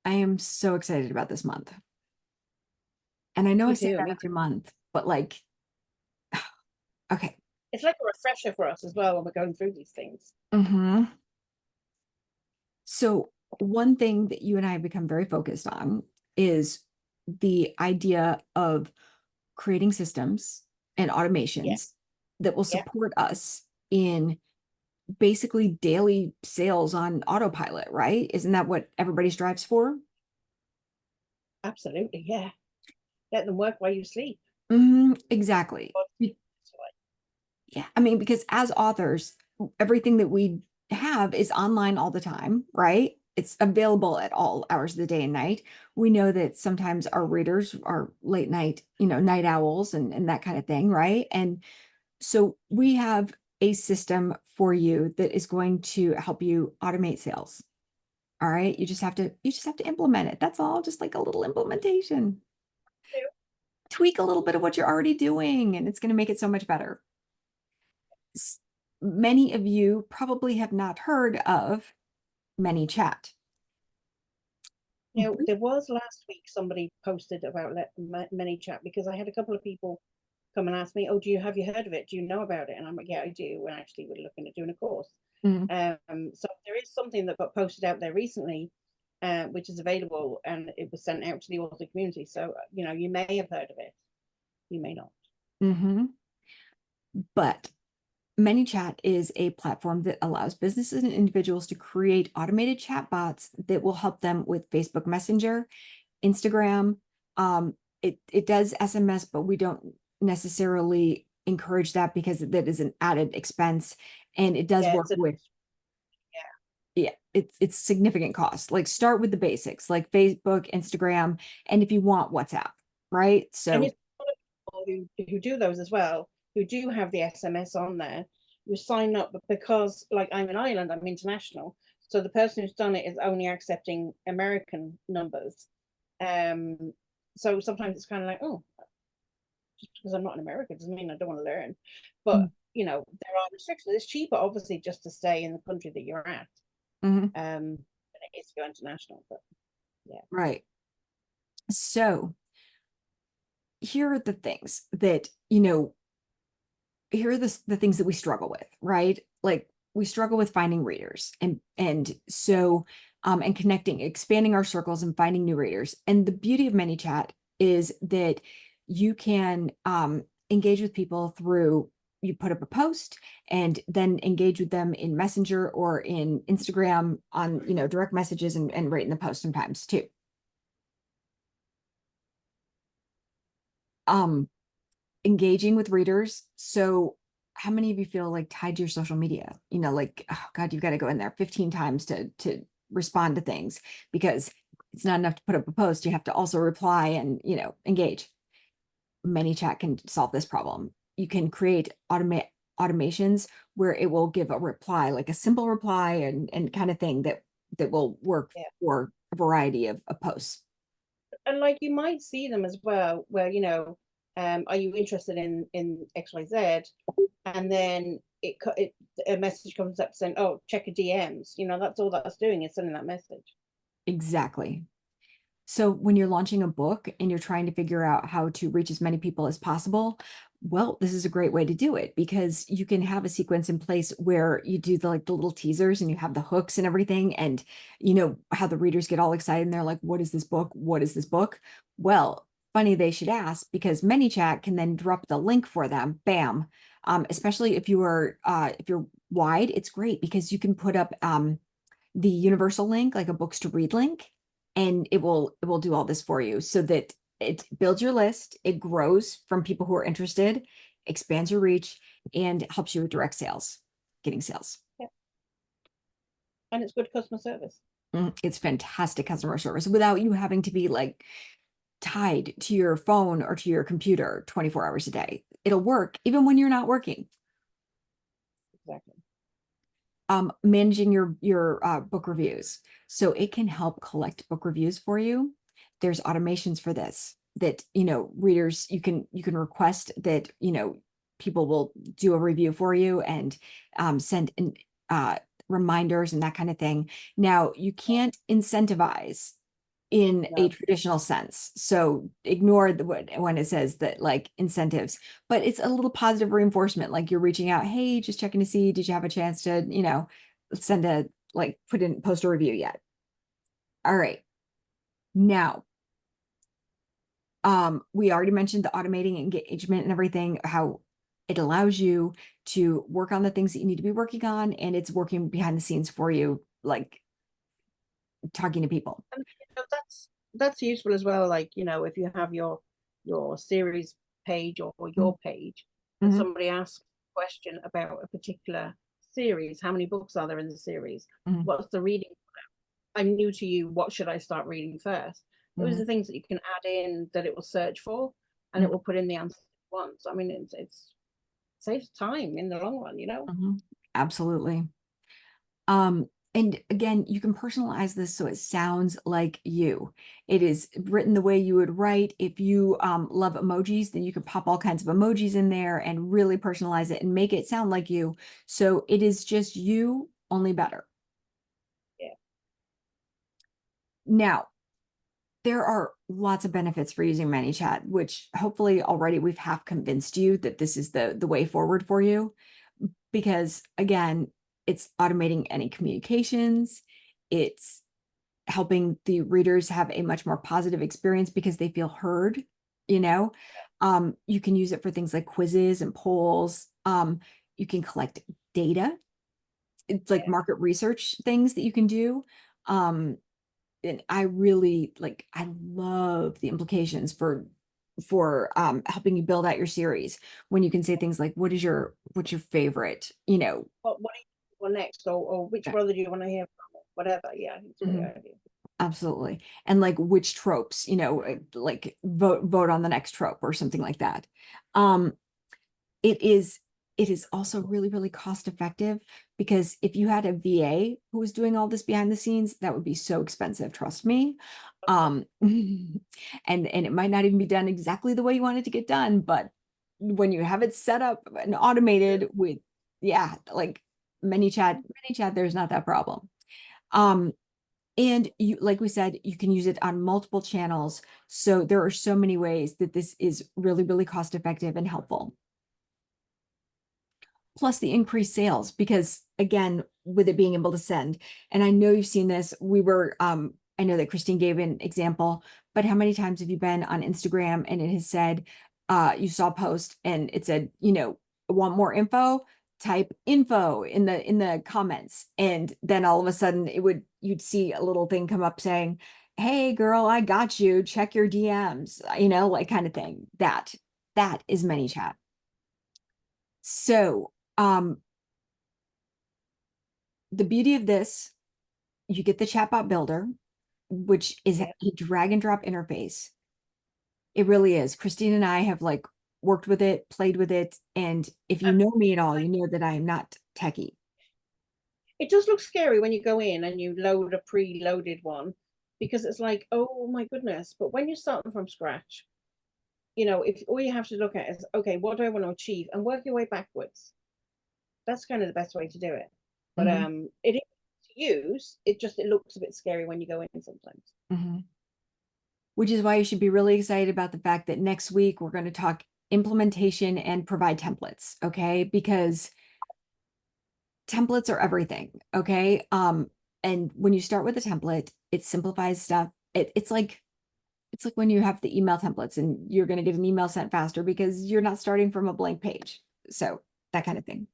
I am so excited about this month. And I know I Me say too, that me every too. month, but like, okay. It's like a refresher for us as well when we're going through these things. hmm So one thing that you and I have become very focused on is the idea of creating systems and Yeah, automations that will yeah, support us in basically daily sales on autopilot, right? Isn't that what everybody strives for? absolutely. Yeah. Let them work while you sleep. Exactly. But Yeah, I mean, because as authors, everything that we have is online all the time, right? It's available at all hours of the day and night. We know that sometimes our readers are late night, night owls and that kind of thing, right? And so we have a system for you that is going to help you automate sales. All right. You just have to implement it. That's all, just like a little implementation. Tweak a little bit of what you're already doing, and it's going to make it so much better. Many of you probably have not heard of ManyChat. there was last week somebody posted about ManyChat because I had a couple of people come and ask me, "Oh, have you heard of it? Do you know about it?" And I'm like, "Yeah, I do." And actually, we're looking at doing a course. Mhm. So there is something that got posted out there recently, which is available, and it was sent out to the author community. So you may have heard of it, you may not. Mhm. But ManyChat is a platform that allows businesses and individuals to create automated chatbots that will help them with Facebook Messenger, Instagram. It does SMS, but we don't necessarily encourage that because that is an added expense, and it does Yeah, work it's a with, yeah. yeah, it's significant cost. Like start with the basics, like Facebook, Instagram, and if you want WhatsApp, right? And So it's people who do those as well, who do have the SMS on there, who sign up because, like, I'm in Ireland, I'm international. So the person who's done it is only accepting American numbers. Um, so sometimes it's kind of like, oh, just because I'm not an American doesn't mean I don't want to learn. But there are restrictions. It's cheaper, obviously, just to stay in the country that you're at. mhm, Than it is to go international. But yeah, right. So here are the things that, here are the things that we struggle with, right? Like we struggle with finding readers and connecting, expanding our circles and finding new readers. And the beauty of ManyChat is that you can engage with people through, you put up a post and then engage with them in Messenger or in Instagram on, direct messages and right in the post sometimes too. Um, Engaging with readers. So how many of you feel like tied to your social media? Like, oh God, you've got to go in there 15 times to respond to things because it's not enough to put up a post. You have to also reply and, engage. ManyChat can solve this problem. You can create automations where it will give a reply, like a simple reply and kind of thing that will work yeah. for a variety of posts. And like you might see them as well, where are you interested in XYZ? And then a message comes up saying, "Oh, check your DMs." That's all that's doing is sending that message. Exactly. So when you're launching a book and you're trying to figure out how to reach as many people as possible, well, this is a great way to do it because you can have a sequence in place where you do the little teasers and you have the hooks and everything, and you know how the readers get all excited and they're like, "What is this book? What is this book?" Well, funny they should ask because ManyChat can then drop the link for them. Bam. Especially if you're wide, it's great because you can put up the universal link, like a books to read link, and it will do all this for you so that it builds your list, it grows from people who are interested, expands your reach, and helps you with direct sales, getting sales. Yeah, and it's good customer service. It's fantastic customer service without you having to be like tied to your phone or to your computer 24 hours a day. It'll work even when you're not working. Exactly. Managing your book reviews. So it can help collect book reviews for you. There's automations for this that, readers, you can request that, people will do a review for you and send in reminders and that kind of thing. Now, you can't incentivize in a No. traditional sense. So ignore when it says that like incentives, but it's a little positive reinforcement. Like you're reaching out, hey, just checking to see, did you have a chance to, send a like post a review yet? All right. Now, we already mentioned the automating engagement and everything, how it allows you to work on the things that you need to be working on, and it's working behind the scenes for you, like talking to people. And that's useful as well. Like, if you have your series page or your page, and Mm-hmm. somebody asks a question about a particular series, how many books are there in the series? Mm-hmm. What's the reading? I'm new to you. What should I start reading first? Those Mm-hmm. are things that you can add in that it will search for, and it Mm-hmm. will put in the answer once. I mean, it's saves time in the long run. Mm-hmm. Absolutely. And again, you can personalize this so it sounds like you. It is written the way you would write. If you love emojis, then you can pop all kinds of emojis in there and really personalize it and make it sound like you. So it is just you, only better. Yeah. Now, there are lots of benefits for using ManyChat, which hopefully already we've half convinced you that this is the way forward for you. Because again, it's automating any communications. It's helping the readers have a much more positive experience because they feel heard, you know. You can use it for things like quizzes and polls. You can collect data. It's like Yeah. market research things that you can do. And I really like, I love the implications for helping you build out your series when you can say things like, what's your favorite, What do you want next, or which brother do you want to hear from, or whatever? Yeah, it's a great Mhm. idea. Absolutely. And like which tropes, like vote on the next trope or something like that. Um, it is it is also really, really cost effective because if you had a VA who was doing all this behind the scenes, that would be so expensive, trust me. And it might not even be done exactly the way you want it to get done, but when you have it set up and automated with, yeah, like ManyChat, there's not that problem. Um, and you, like we said, you can use it on multiple channels. So there are so many ways that this is really, really cost effective and helpful. Plus the increased sales, because again, with it being able to send, and I know you've seen this, I know that Christine gave an example, but how many times have you been on Instagram and it has said, you saw a post and it said, want more info? Type info in the comments. And then all of a sudden you'd see a little thing come up saying, hey girl, I got you, check your DMs, like kind of thing. That is ManyChat. So, the beauty of this, you get the chatbot builder, which is a Yeah. drag and drop interface. It really is. Christine and I have like worked with it, played with it, and if you Um, know me at all, you know that I am not techie. it does look scary when you go in and you load a pre-loaded one, because it's like, oh my goodness. But when you're starting from scratch, if all you have to look at is, okay, what do I want to achieve, and work your way backwards. That's kind of the best way to do it. But Mhm, it is to use. It looks a bit scary when you go in sometimes. mhm. Which is why you should be really excited about the fact that next week we're going to talk implementation and provide templates, okay? Because templates are everything, okay? And when you start with a template, it simplifies stuff. It's like when you have the email templates and you're going to get an email sent faster because you're not starting from a blank page. So that kind of thing.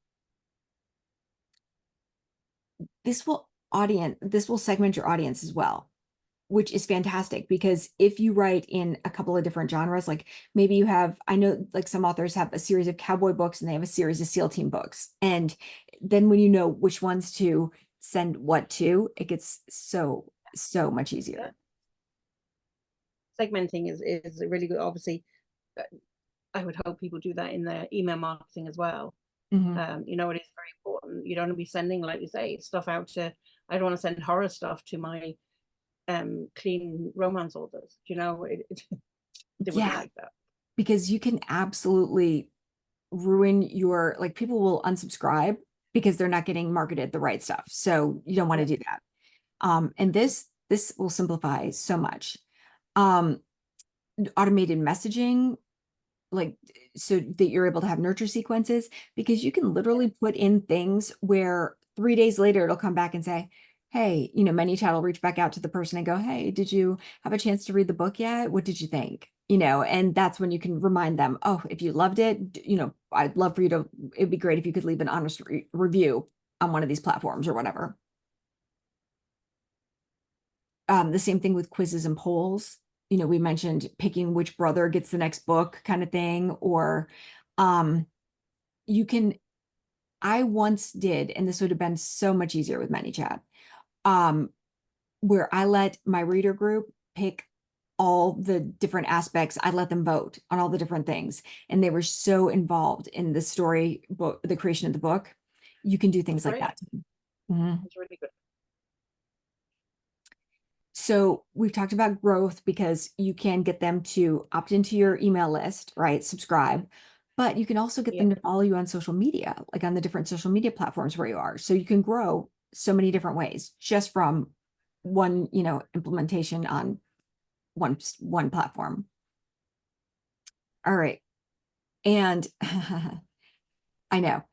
This will segment your audience as well, which is fantastic because if you write in a couple of different genres, like maybe I know like some authors have a series of cowboy books and they have a series of SEAL team books. And then when you know which ones to send what to, it gets so, so much Yeah. easier. Segmenting is really good. Obviously, uh, I would hope people do that in their email marketing as well. Mhm. It is very important. You don't want to be sending, like you say, stuff out to. I don't want to send horror stuff to my clean romance authors. They wouldn't Yeah, like that. because you can absolutely ruin like people will unsubscribe because they're not getting marketed the right stuff. So you don't want Yeah. to do that. And this This will simplify so much. Um, Automated messaging, like so that you're able to have nurture sequences, because you can literally put in things where 3 days later it'll come back and say, hey, ManyChat will reach back out to the person and go, hey, did you have a chance to read the book yet? What did you think? And that's when you can remind them, oh, if you loved it, I'd love for you to, it'd be great if you could leave an honest review on one of these platforms or whatever. The same thing with quizzes and polls. We mentioned picking which brother gets the next book kind of thing, or um, you can, I once did, and this would have been so much easier with ManyChat, where I let my reader group pick all the different aspects. I let them vote on all the different things, and they were so involved in the story book, the creation of the book. You can do things like Great. that. Mhm. It's really good. So we've talked about growth because you can get them to opt into your email list, right? Subscribe, but you can also get Yeah. them to follow you on social media, like on the different social media platforms where you are. So you can grow so many different ways just from one, implementation on one platform. All right. And I know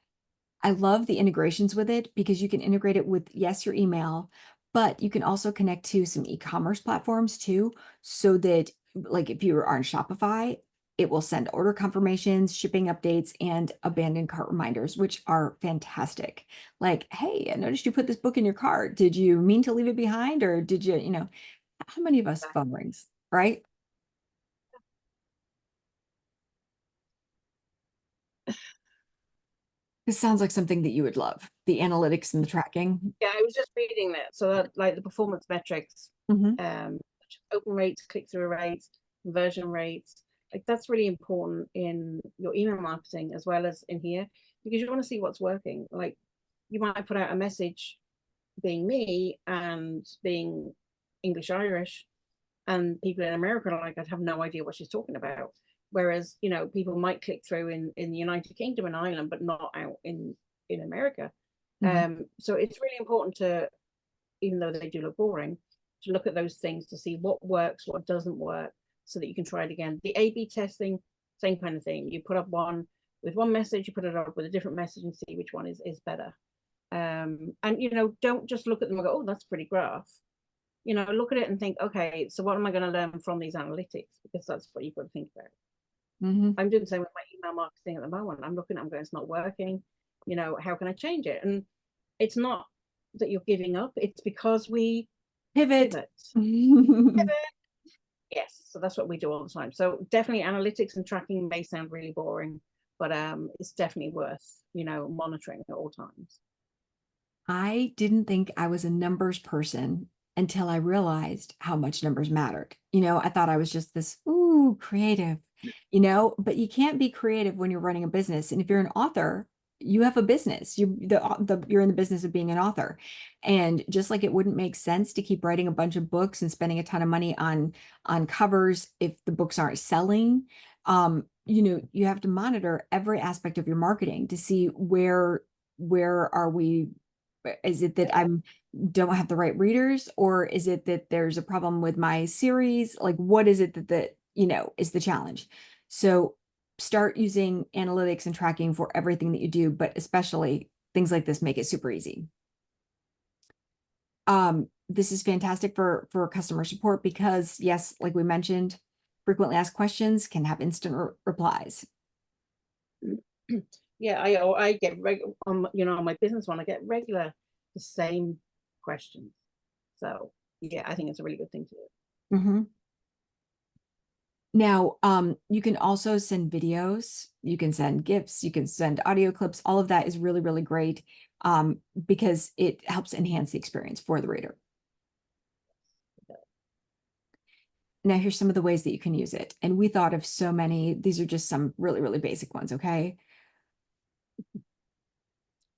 I love the integrations with it because you can integrate it with, yes, your email, but you can also connect to some e-commerce platforms too, so that like if you are on Shopify, it will send order confirmations, shipping updates, and abandoned cart reminders, which are fantastic. Like, hey, I noticed you put this book in your cart. Did you mean to leave it behind, or did you, how many of us phone rings, right? This sounds like something that you would love, the analytics and the tracking. Yeah, I was just reading that. So that like the performance metrics, Mhm. open rates, click-through rates, conversion rates, like that's really important in your email marketing as well as in here, because you want to see what's working. Like you might put out a message being me and being English Irish, and people in America are like, I'd have no idea what she's talking about. Whereas, people might click through in the United Kingdom and Ireland, but not out in America. Mhm. So it's really important to, even though they do look boring, to look at those things to see what works, what doesn't work, so that you can try it again. The A/B testing, same kind of thing. You put up one with one message, you put it up with a different message, and see which one is better. And don't just look at them and go, oh, that's a pretty graph. Look at it and think, okay, so what am I going to learn from these analytics? Because that's what you've got to think about. Mhm. I'm doing the same with my email marketing at the moment. I'm looking, I'm going, it's not working. How can I change it? And it's not that you're giving up, it's because we Pivot. pivot. Pivot. Yes, so that's what we do all the time. So definitely analytics and tracking may sound really boring, but it's definitely worth, monitoring at all times. I didn't think I was a numbers person until I realized how much numbers mattered. I thought I was just this, ooh, creative, but you can't be creative when you're running a business. And if you're an author, you have a business. You're in the business of being an author. And just like it wouldn't make sense to keep writing a bunch of books and spending a ton of money on covers if the books aren't selling, you have to monitor every aspect of your marketing to see where are we. Is it that I'm don't have the right readers, or is it that there's a problem with my series? Like, what is it that is the challenge? So start using analytics and tracking for everything that you do, but especially things like this make it super easy. This is fantastic for customer support because, yes, like we mentioned, frequently asked questions can have instant replies. Yeah, I get on my business one, I get regular the same questions. So yeah, I think it's a really good thing to do. Mhm. Now, you can also send videos, you can send GIFs, you can send audio clips. All of that is really, really great because it helps enhance the experience for the reader. Now, here's some of the ways that you can use it. And we thought of so many. These are just some really, really basic ones, okay?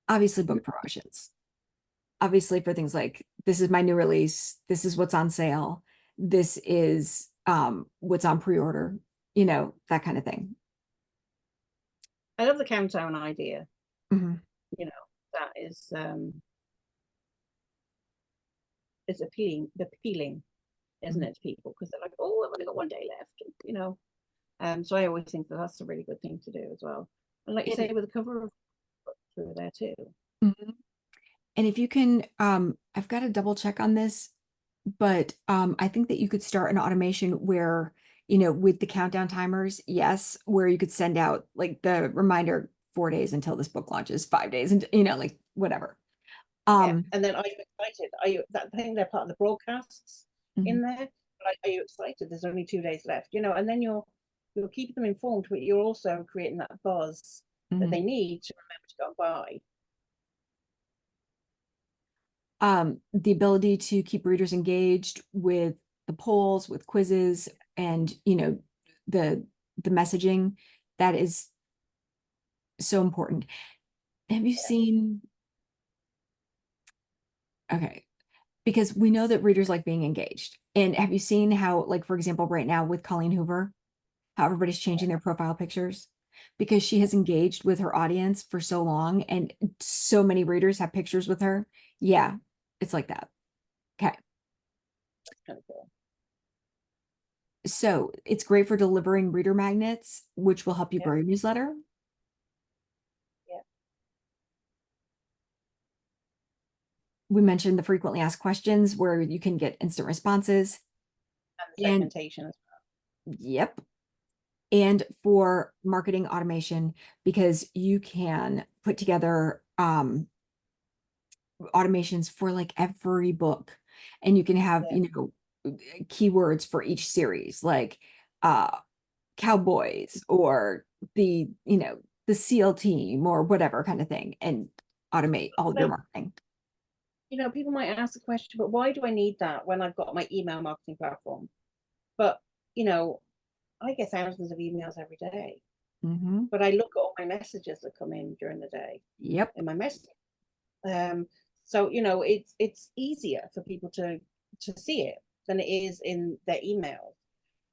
Obviously, book promotions. Obviously, for things like this is my new release, this is what's on sale, this is what's on pre-order, that kind of thing. I love the countdown idea. Mhm. You know, that is appealing, isn't Mhm. it, to people, because they're like, oh, I've only got one day left, you know. So I always think that that's a really good thing to do as well. And like you And, say, with the cover of through there too. mhm. And if you can, I've got to double check on this, but I think that you could start an automation where, with the countdown timers, yes, where you could send out like the reminder 4 days until this book launches, 5 days, and like whatever. Yeah. Um, And then are you excited? Are you that I think they're part of the broadcasts mhm, in there? Like, are you excited? There's only 2 days left, you know, and then you're keeping them informed, but you're also creating that buzz that mhm. they need to remember to go and buy. The ability to keep readers engaged with the polls, with quizzes, and the the messaging, that is so important. Have you Yeah. seen? Okay, because we know that readers like being engaged. And have you seen how, like, for example, right now with Colleen Hoover, how everybody's changing their profile pictures because she has engaged with her audience for so long and so many readers have pictures with her? Yeah, it's like that. Okay. That's kind of cool. So it's great for delivering reader magnets, which will help you Yeah. grow your newsletter. Yeah. We mentioned the frequently asked questions where you can get instant responses. And the And segmentation as yep. And for marketing automation, because you can put together automations for like every book, and you can have, well. keywords for each series, like uh cowboys or the SEAL team or whatever kind of thing, and automate all of your Yeah. marketing. You know, people might ask the question, but why do I need that when I've got my email marketing platform? But, you know, I get thousands of emails every day, Hmm. but I look at all my messages that come in during the day Yep. in my message. Um, so, you know, it's easier for people to see it than it is in their email.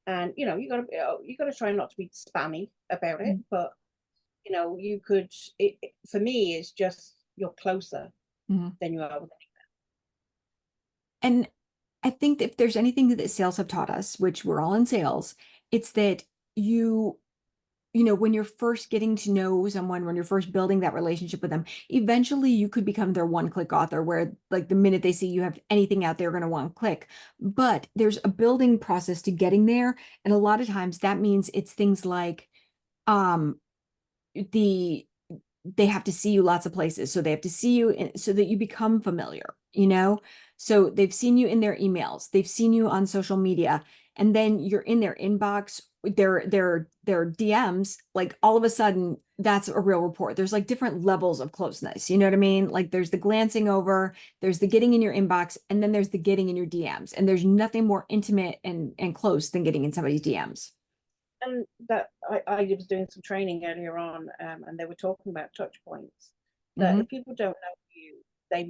And, you know, you gotta try not to be spammy about it, but you know, you could for me it's just you're closer Mm-hmm. than you are with And I think that if there's anything that sales have taught us, which we're all in sales, it's that when you're first getting to know someone, when you're first building that relationship with them, eventually you could become their one-click author where like the minute they see you have anything out, they're going to want to click. But there's a building process to getting there. And a lot of times that means it's things like um the they have to see you lots of places. So they have to see you so that you become familiar. So they've seen you in their emails, they've seen you on social media, and then you're in their inbox, their DMs, like all of a sudden that's a real report. There's like different levels of closeness. You know what I mean? Like there's the glancing over, there's the getting in your inbox, and then there's the getting in your DMs. And there's nothing more intimate and close than getting in somebody's DMs. and that I was doing some training earlier on, and they were talking about touch points. That Hmm. if people don't know you, they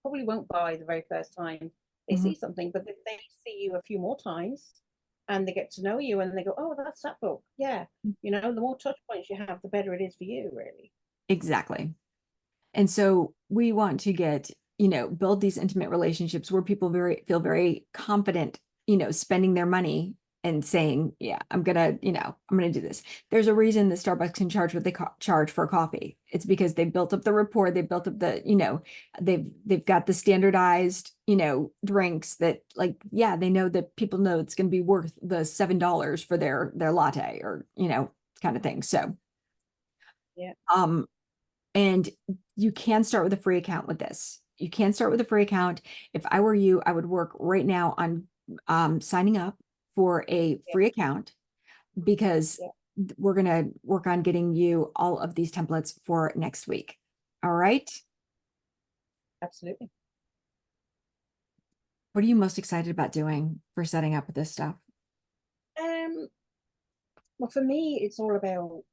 probably won't buy the very first time they Hmm. see something. But if they see you a few more times, and they get to know you, and they go, "Oh, that's that book." Yeah, you know, the more touch points you have, the better it is for you, really. Exactly. And so we want to build these intimate relationships where people feel very confident, spending their money and saying, yeah, I'm gonna do this. There's a reason that Starbucks can charge what they charge for coffee. It's because they built up the rapport, they built up they've got the standardized, drinks that like, yeah, they know that people know it's gonna be worth the $7 for their latte or, kind of thing. So Yeah, um and you can start with a free account with this. You can start with a free account. If I were you, I would work right now on signing up for a yeah, free account because yeah, we're going to work on getting you all of these templates for next week. All right. absolutely. What are you most excited about doing for setting up this stuff? Um, well, for me, it's all about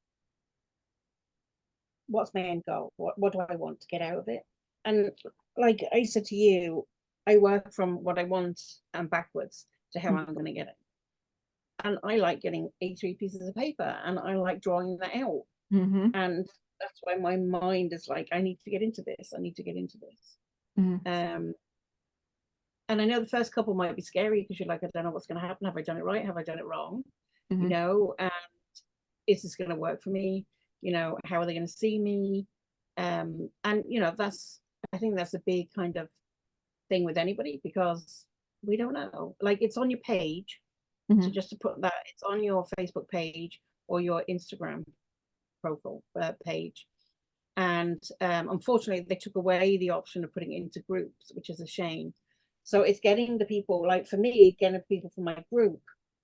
what's my end goal? What do I want to get out of it? And like I said to you, I work from what I want and backwards to how I'm going to get it. And I like getting A3 pieces of paper and I like drawing that out. Mm-hmm. And that's why my mind is like, I need to get into this. I need to get into this. Mm-hmm. Um, And I know the first couple might be scary because you're like, I don't know what's going to happen. Have I done it right? Have I done it wrong? You Mhm. know, and is this going to work for me? You know, how are they going to see me? And you know, I think that's a big kind of thing with anybody because we don't know. Like it's on your page. So Mhm. just to put that, it's on your Facebook page or your Instagram profile page. And unfortunately, they took away the option of putting it into groups, which is a shame. So it's getting the people, like for me, getting people from my group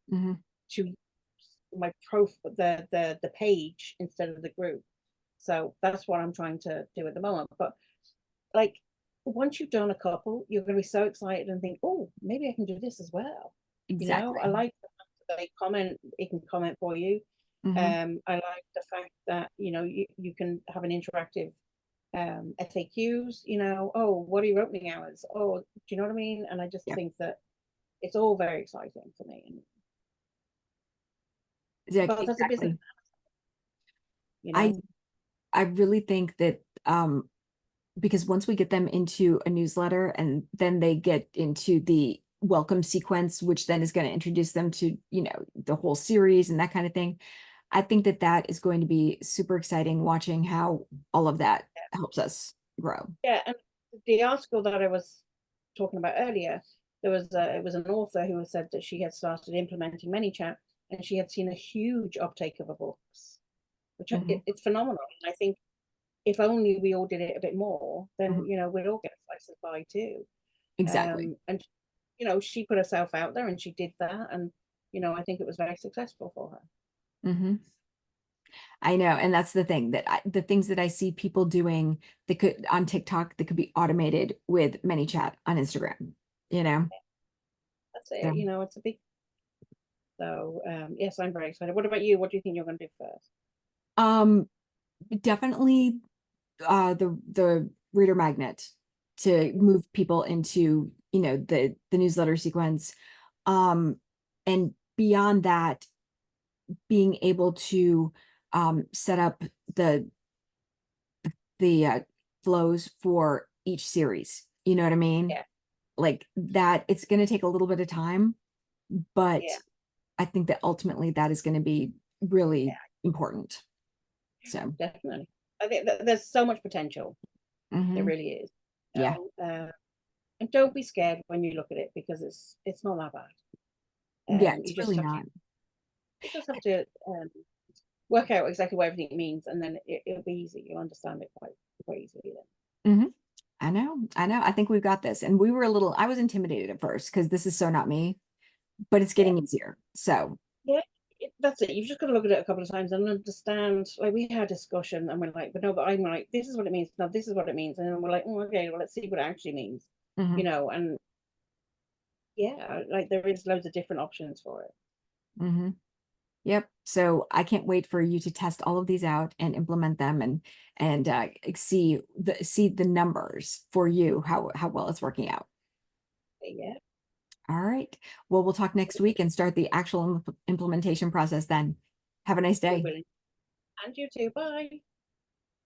Mhm. to use my profile, the page instead of the group. So that's what I'm trying to do at the moment. But like once you've done a couple, you're going to be so excited and think, oh, maybe I can do this as well. You know, I Exactly. like that they comment, it can comment for you. Mhm. I like the fact that, you know, you can have an interactive FAQs, you know, oh, what are your opening hours? Oh, do you know what I mean? And I just Yep. think that it's all very exciting for me. Yeah, But that's a business, exactly. you I know. I really think that because once we get them into a newsletter and then they get into the welcome sequence, which then is going to introduce them to, you know, the whole series and that kind of thing. I think that that is going to be super exciting watching how all of that helps us grow. Yeah, and the article that I was talking about earlier, it was an author who said that she had started implementing ManyChat and she had seen a huge uptake of her books, which Mhm. it's phenomenal. And I think if only we all did it a bit more, then Mhm. you know we'd all get a slice of pie too. Exactly. And you know she put herself out there and she did that, and you know I think it was very successful for her. Mhm. I know. And that's the thing that the things that I see people doing that could on TikTok that could be automated with ManyChat on Instagram, you know? That's it. So, You know, it's a big. So yes, I'm very excited. What about you? What do you think you're going to do first? um, definitely the reader magnet to move people into, you know, the newsletter sequence. And beyond that, being able to set up the the flows for each series. You know what I mean? Yeah, Like that, it's going to take a little bit of time, but yeah, I think that ultimately that is going to be really yeah, important. So, definitely. I think that there's so much potential. There mhm. really is. Yeah, And don't be scared when you look at it because it's not that bad. yeah, You it's just really have to not. work out exactly what everything means, and then it'll be easy. You'll understand it quite easily then. Mhm. I know, I know. I think we've got this. And we were a little, I was intimidated at first because this is so not me, but it's Yeah, getting easier. So, yeah. That's it. You've just got to look at it a couple of times and understand. Like we had a discussion, and we're like, but no, but I'm like, this is what it means. No, this is what it means, and then we're like, oh, okay, well, let's see what it actually means. You mhm, know, and yeah, like there is loads of different options for it. mhm. Yep. So I can't wait for you to test all of these out and implement them and see the numbers for you, how well it's working out. Yeah. All right. Well, we'll talk next week and start the actual implementation process then. Have a nice day. Brilliant. And you too. Bye.